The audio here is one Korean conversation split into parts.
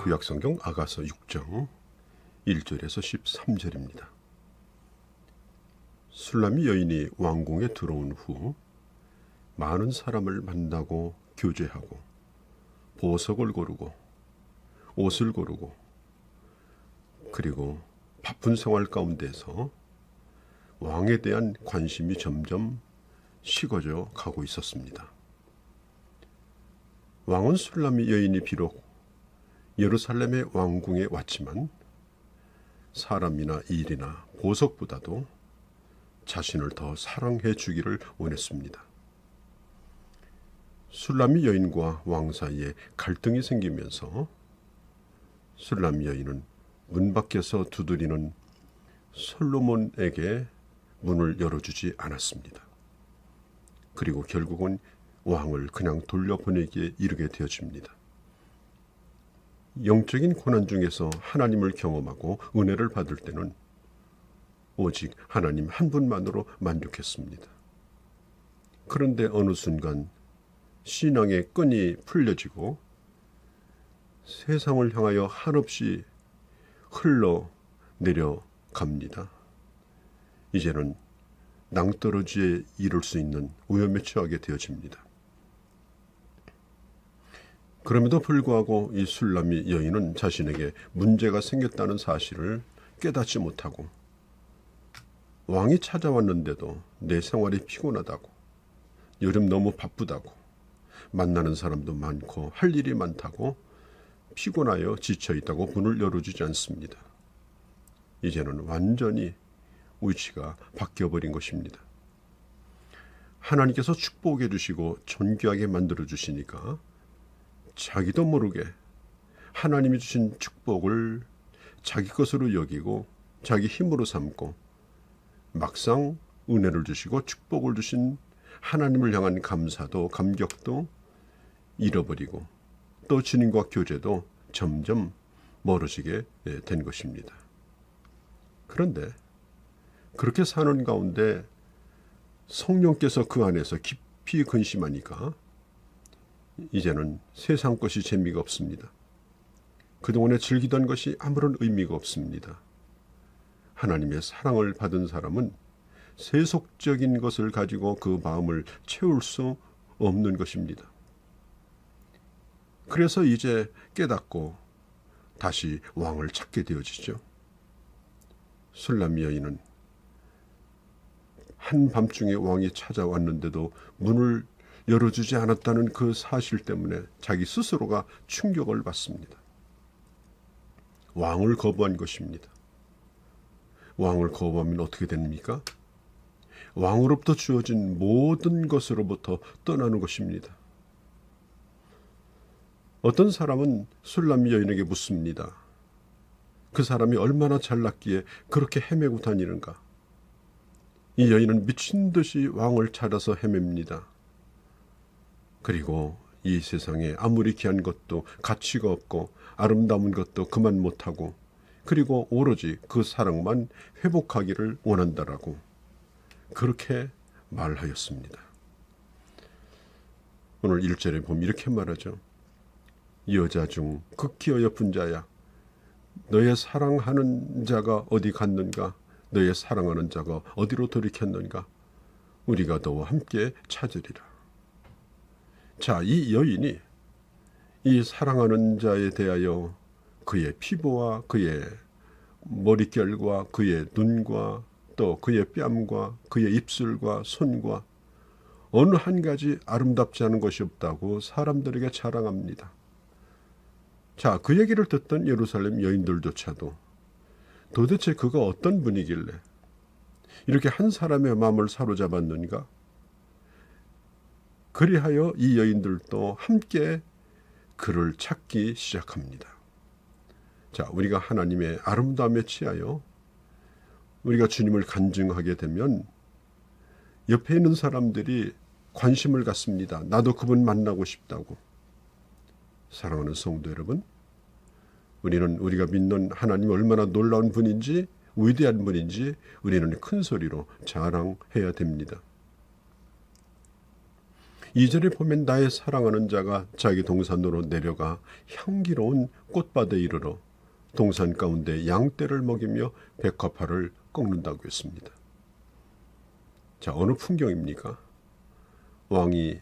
구약성경 아가서 6장 1절에서 13절입니다. 술람이 여인이 왕궁에 들어온 후 많은 사람을 만나고 교제하고 보석을 고르고 옷을 고르고 그리고 바쁜 생활 가운데서 왕에 대한 관심이 점점 식어져 가고 있었습니다. 왕은 술람이 여인이 비록 예루살렘의 왕궁에 왔지만 사람이나 일이나 보석보다도 자신을 더 사랑해 주기를 원했습니다. 술람이 여인과 왕 사이에 갈등이 생기면서 술람이 여인은 문 밖에서 두드리는 솔로몬에게 문을 열어주지 않았습니다. 그리고 결국은 왕을 그냥 돌려보내기에 이르게 되어집니다. 영적인 고난 중에서 하나님을 경험하고 은혜를 받을 때는 오직 하나님 한 분만으로 만족했습니다. 그런데 어느 순간 신앙의 끈이 풀려지고 세상을 향하여 한없이 흘러 내려갑니다. 이제는 낭떠러지에 이를 수 있는 위험에 처하게 되어집니다. 그럼에도 불구하고 이 술람이 여인은 자신에게 문제가 생겼다는 사실을 깨닫지 못하고 왕이 찾아왔는데도 내 생활이 피곤하다고, 요즘 너무 바쁘다고, 만나는 사람도 많고 할 일이 많다고 피곤하여 지쳐있다고 문을 열어주지 않습니다. 이제는 완전히 위치가 바뀌어버린 것입니다. 하나님께서 축복해 주시고 존귀하게 만들어 주시니까 자기도 모르게 하나님이 주신 축복을 자기 것으로 여기고 자기 힘으로 삼고 막상 은혜를 주시고 축복을 주신 하나님을 향한 감사도 감격도 잃어버리고 또 주님과 교제도 점점 멀어지게 된 것입니다. 그런데 그렇게 사는 가운데 성령께서 그 안에서 깊이 근심하니까 이제는 세상 것이 재미가 없습니다. 그동안에 즐기던 것이 아무런 의미가 없습니다. 하나님의 사랑을 받은 사람은 세속적인 것을 가지고 그 마음을 채울 수 없는 것입니다. 그래서 이제 깨닫고 다시 왕을 찾게 되어지죠. 술람 여인은 한밤중에 왕이 찾아왔는데도 문을 열어주지 않았다는 그 사실 때문에 자기 스스로가 충격을 받습니다. 왕을 거부한 것입니다. 왕을 거부하면 어떻게 됩니까? 왕으로부터 주어진 모든 것으로부터 떠나는 것입니다. 어떤 사람은 술람 여인에게 묻습니다. 그 사람이 얼마나 잘났기에 그렇게 헤매고 다니는가? 이 여인은 미친 듯이 왕을 찾아서 헤맵니다. 그리고 이 세상에 아무리 귀한 것도 가치가 없고 아름다운 것도 그만 못하고 그리고 오로지 그 사랑만 회복하기를 원한다라고 그렇게 말하였습니다. 오늘 1절에 보면 이렇게 말하죠. 여자 중 극히 어여쁜 자야, 너의 사랑하는 자가 어디 갔는가? 너의 사랑하는 자가 어디로 돌이켰는가? 우리가 너와 함께 찾으리라. 자, 이 여인이 이 사랑하는 자에 대하여 그의 피부와 그의 머릿결과 그의 눈과 또 그의 뺨과 그의 입술과 손과 어느 한 가지 아름답지 않은 것이 없다고 사람들에게 자랑합니다. 자, 그 얘기를 듣던 예루살렘 여인들조차도 도대체 그가 어떤 분이길래 이렇게 한 사람의 마음을 사로잡았는가? 그리하여 이 여인들도 함께 그를 찾기 시작합니다. 자, 우리가 하나님의 아름다움에 취하여 우리가 주님을 간증하게 되면 옆에 있는 사람들이 관심을 갖습니다. 나도 그분 만나고 싶다고. 사랑하는 성도 여러분, 우리는 우리가 믿는 하나님이 얼마나 놀라운 분인지 위대한 분인지 우리는 큰 소리로 자랑해야 됩니다. 2절에 보면 나의 사랑하는 자가 자기 동산으로 내려가 향기로운 꽃밭에 이르러 동산 가운데 양떼를 먹이며 백합화를 꺾는다고 했습니다. 자, 어느 풍경입니까? 왕이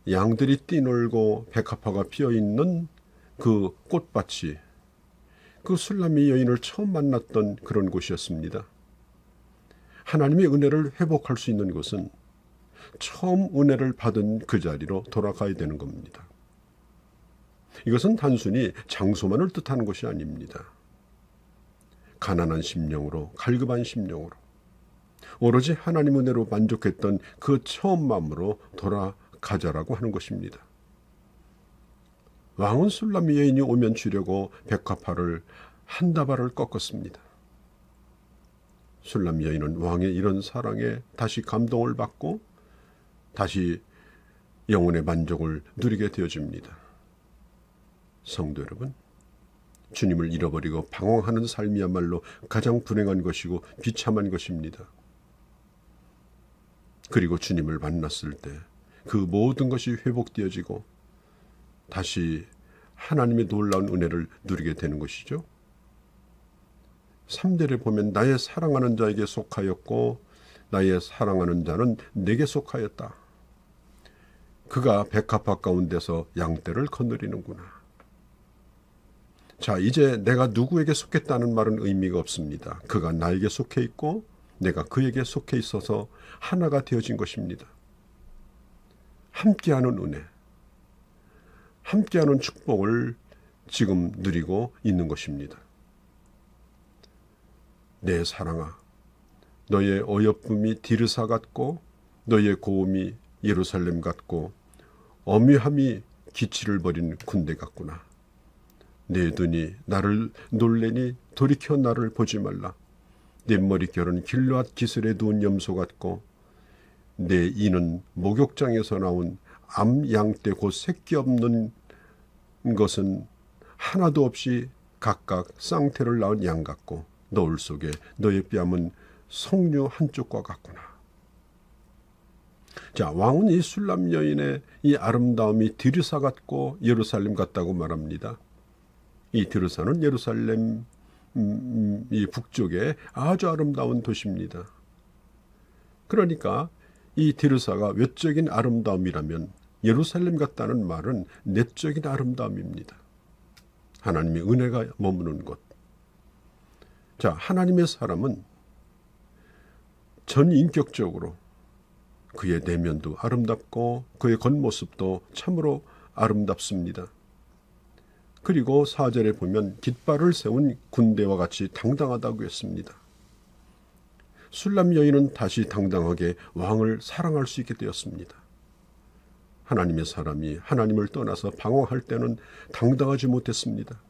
양들이 뛰놀고 백합화가 피어있는 그 꽃밭이 그 술람미 여인을 처음 만났던 그런 곳이었습니다. 하나님의 은혜를 회복할 수 있는 것은 처음 은혜를 받은 그 자리로 돌아가야 되는 겁니다. 이것은 단순히 장소만을 뜻하는 것이 아닙니다. 가난한 심령으로, 갈급한 심령으로, 오로지 하나님 은혜로 만족했던 그 처음 마음으로 돌아가자라고 하는 것입니다. 왕은 술람미 여인이 오면 주려고 백합화를 한 다발을 꺾었습니다. 술람미 여인은 왕의 이런 사랑에 다시 감동을 받고 다시 영혼의 만족을 누리게 되어집니다. 성도 여러분, 주님을 잃어버리고 방황하는 삶이야말로 가장 불행한 것이고 비참한 것입니다. 그리고 주님을 만났을 때 그 모든 것이 회복되어지고 다시 하나님의 놀라운 은혜를 누리게 되는 것이죠. 3절에 보면 나의 사랑하는 자에게 속하였고 나의 사랑하는 자는 내게 속하였다. 그가 백합화 가운데서 양떼를 거느리는구나. 자, 이제 내가 누구에게 속했다는 말은 의미가 없습니다. 그가 나에게 속해 있고 내가 그에게 속해 있어서 하나가 되어진 것입니다. 함께하는 은혜, 함께하는 축복을 지금 누리고 있는 것입니다. 내 사랑아, 너의 어여쁨이 디르사 같고 너의 고음이 예루살렘 같고 엄유함이 기치를 벌인 군대 같구나. 내 눈이 나를 놀래니 돌이켜 나를 보지 말라. 내 머릿결은 길르앗 기슬에 두은 염소 같고 내 이는 목욕장에서 나온 암양떼 곧 새끼 없는 것은 하나도 없이 각각 쌍태를 낳은 양 같고 너울 속에 너의 뺨은 석류 한쪽과 같구나. 자, 왕은 이 술람 여인의 이 아름다움이 디르사 같고 예루살렘 같다고 말합니다. 이 디르사는 예루살렘 이 북쪽에 아주 아름다운 도시입니다. 그러니까 이 디르사가 외적인 아름다움이라면 예루살렘 같다는 말은 내적인 아름다움입니다. 하나님의 은혜가 머무는 곳. 자, 하나님의 사람은 전인격적으로 그의 내면도 아름답고 그의 겉모습도 참으로 아름답습니다. 그리고 4절에 보면 깃발을 세운 군대와 같이 당당하다고 했습니다. 술람 여인은 다시 당당하게 왕을 사랑할 수 있게 되었습니다. 하나님의 사람이 하나님을 떠나서 방황할 때는 당당하지 못했습니다.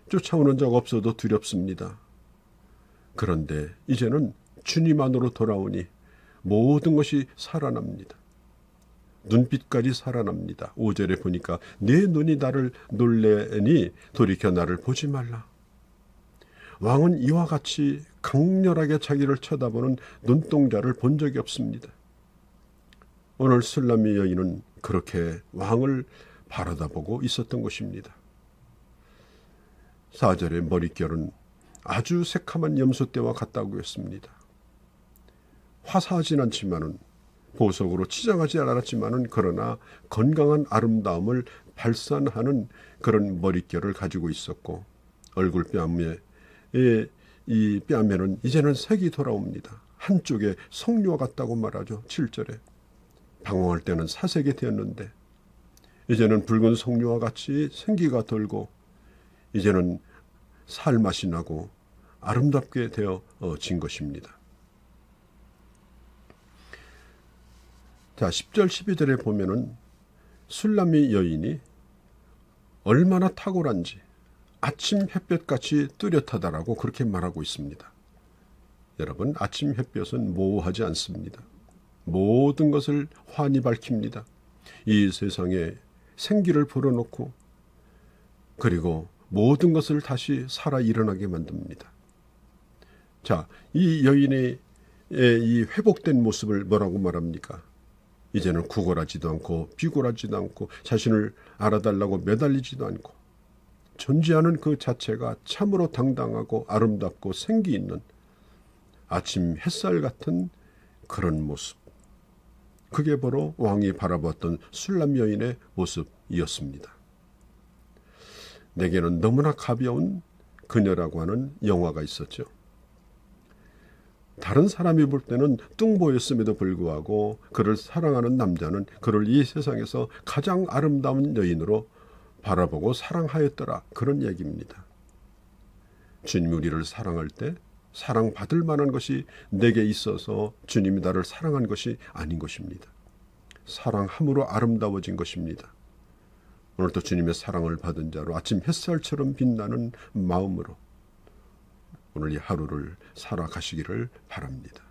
쫓아오는 자가 없어도 두렵습니다. 그런데 이제는 주님 안으로 돌아오니 모든 것이 살아납니다. 눈빛까지 살아납니다. 5절에 보니까 내 눈이 나를 놀래니 돌이켜 나를 보지 말라. 왕은 이와 같이 강렬하게 자기를 쳐다보는 눈동자를 본 적이 없습니다. 오늘 술람미 여인은 그렇게 왕을 바라다보고 있었던 것입니다. 4절의 머릿결은 아주 새카만 염소떼와 같다고 했습니다. 화사하진 않지만은 보석으로 치장하지 않았지만은 그러나 건강한 아름다움을 발산하는 그런 머릿결을 가지고 있었고 얼굴 뺨에 이 뺨에는 이제는 색이 돌아옵니다. 한쪽에 석류와 같다고 말하죠. 7절에 방황할 때는 사색이 되었는데 이제는 붉은 석류와 같이 생기가 돌고 이제는 살맛이 나고 아름답게 되어진 것입니다. 자, 10절 12절에 보면은 술람미 여인이 얼마나 탁월한지 아침 햇볕같이 뚜렷하다라고 그렇게 말하고 있습니다. 여러분, 아침 햇볕은 모호하지 않습니다. 모든 것을 환히 밝힙니다. 이 세상에 생기를 불어넣고 그리고 모든 것을 다시 살아 일어나게 만듭니다. 자, 이 여인의 이 회복된 모습을 뭐라고 말합니까? 이제는 구걸하지도 않고 비굴하지도 않고 자신을 알아달라고 매달리지도 않고 존재하는 그 자체가 참으로 당당하고 아름답고 생기 있는 아침 햇살 같은 그런 모습. 그게 바로 왕이 바라봤던 술람 여인의 모습이었습니다. 내게는 너무나 가벼운 그녀라고 하는 영화가 있었죠. 다른 사람이 볼 때는 뚱보였음에도 불구하고 그를 사랑하는 남자는 그를 이 세상에서 가장 아름다운 여인으로 바라보고 사랑하였더라. 그런 얘기입니다. 주님이 우리를 사랑할 때 사랑받을 만한 것이 내게 있어서 주님이 나를 사랑한 것이 아닌 것입니다. 사랑함으로 아름다워진 것입니다. 오늘도 주님의 사랑을 받은 자로 아침 햇살처럼 빛나는 마음으로 오늘 이 하루를 살아가시기를 바랍니다.